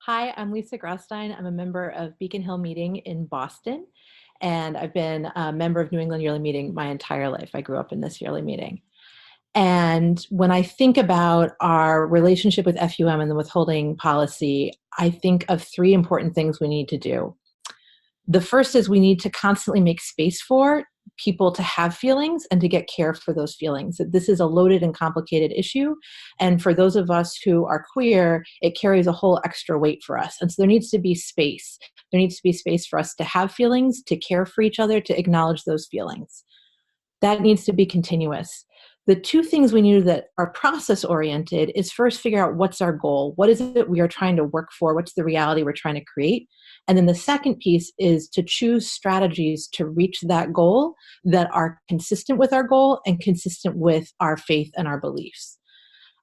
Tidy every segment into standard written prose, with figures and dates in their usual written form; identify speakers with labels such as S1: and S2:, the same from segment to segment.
S1: Hi, I'm Lisa Graustein. I'm a member of Beacon Hill Meeting in Boston, and I've been a member of New England Yearly Meeting my entire life. I grew up in this yearly meeting. And when I think about our relationship with FUM and the withholding policy, I think of three important things we need to do. The first is we need to constantly make space for people to have feelings and to get care for those feelings. This is a loaded and complicated issue. And for those of us who are queer, it carries a whole extra weight for us. And so there needs to be space. There needs to be space for us to have feelings, to care for each other, to acknowledge those feelings. That needs to be continuous. The two things we need that are process oriented is first figure out what's our goal. What is it we are trying to work for? What's the reality we're trying to create? And then the second piece is to choose strategies to reach that goal that are consistent with our goal and consistent with our faith and our beliefs.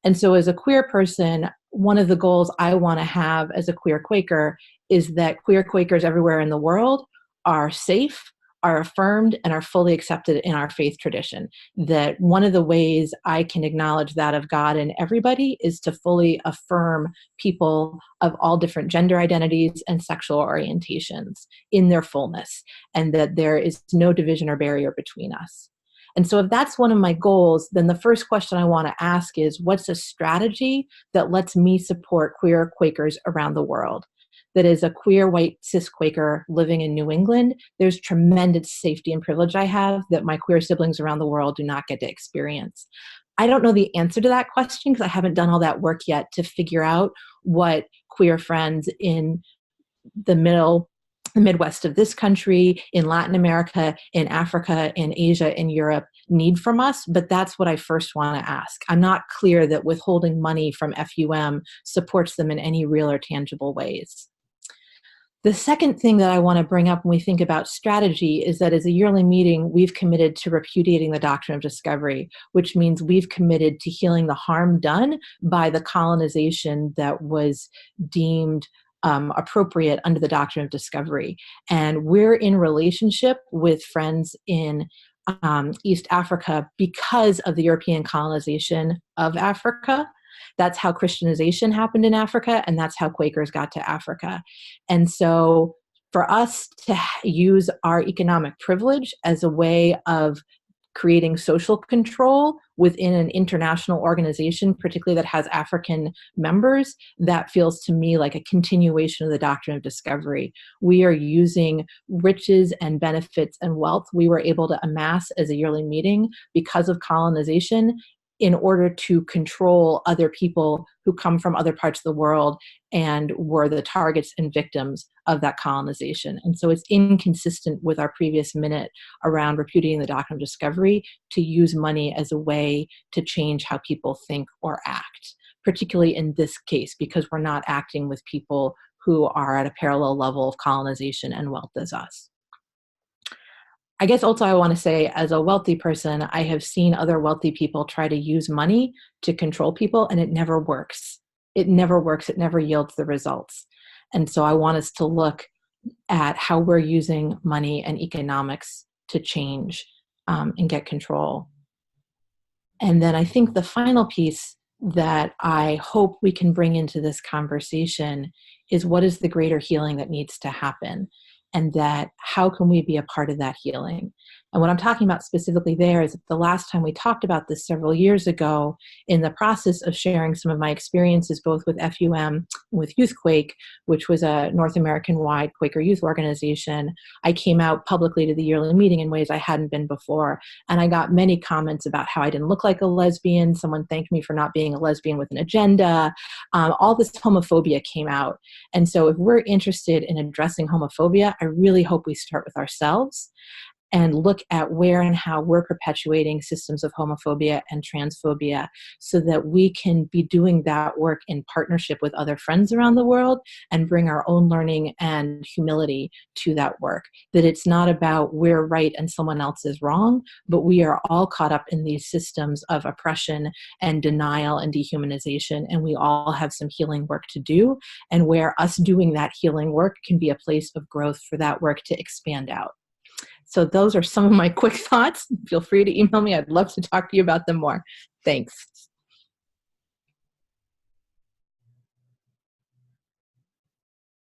S1: And so as a queer person, one of the goals I want to have as a queer Quaker is that queer Quakers everywhere in the world are safe, are affirmed, and are fully accepted in our faith tradition. That one of the ways I can acknowledge that of God in everybody is to fully affirm people of all different gender identities and sexual orientations in their fullness, and that there is no division or barrier between us. And so if that's one of my goals, then the first question I want to ask is, what's a strategy that lets me support queer Quakers around the world? That is a queer, white, cis Quaker living in New England, there's tremendous safety and privilege I have that my queer siblings around the world do not get to experience. I don't know the answer to that question because I haven't done all that work yet to figure out what queer friends in the Midwest of this country, in Latin America, in Africa, in Asia, in Europe need from us, but that's what I first want to ask. I'm not clear that withholding money from FUM supports them in any real or tangible ways. The second thing that I want to bring up when we think about strategy is that as a yearly meeting, we've committed to repudiating the doctrine of discovery, which means we've committed to healing the harm done by the colonization that was deemed appropriate under the doctrine of discovery. And we're in relationship with friends in East Africa because of the European colonization of Africa. That's how Christianization happened in Africa, and that's how Quakers got to Africa. And so for us to use our economic privilege as a way of creating social control within an international organization, particularly that has African members, that feels to me like a continuation of the doctrine of discovery. We are using riches and benefits and wealth we were able to amass as a yearly meeting because of colonization in order to control other people who come from other parts of the world and were the targets and victims of that colonization. And so it's inconsistent with our previous minute around repudiating the doctrine of discovery to use money as a way to change how people think or act, particularly in this case, because we're not acting with people who are at a parallel level of colonization and wealth as us. I guess also I want to say, as a wealthy person, I have seen other wealthy people try to use money to control people, and it never works. It never works. It never yields the results. And so I want us to look at how we're using money and economics to change and get control. And then I think the final piece that I hope we can bring into this conversation is, what is the greater healing that needs to happen? And that how can we be a part of that healing? And what I'm talking about specifically there is the last time we talked about this several years ago, in the process of sharing some of my experiences both with FUM, with YouthQuake, which was a North American-wide Quaker youth organization, I came out publicly to the yearly meeting in ways I hadn't been before. And I got many comments about how I didn't look like a lesbian. Someone thanked me for not being a lesbian with an agenda. All this homophobia came out. And so if we're interested in addressing homophobia, I really hope we start with ourselves and look at where and how we're perpetuating systems of homophobia and transphobia so that we can be doing that work in partnership with other friends around the world and bring our own learning and humility to that work. That it's not about we're right and someone else is wrong, but we are all caught up in these systems of oppression and denial and dehumanization, and we all have some healing work to do, and where us doing that healing work can be a place of growth for that work to expand out. So those are some of my quick thoughts. Feel free to email me. I'd love to talk to you about them more. Thanks.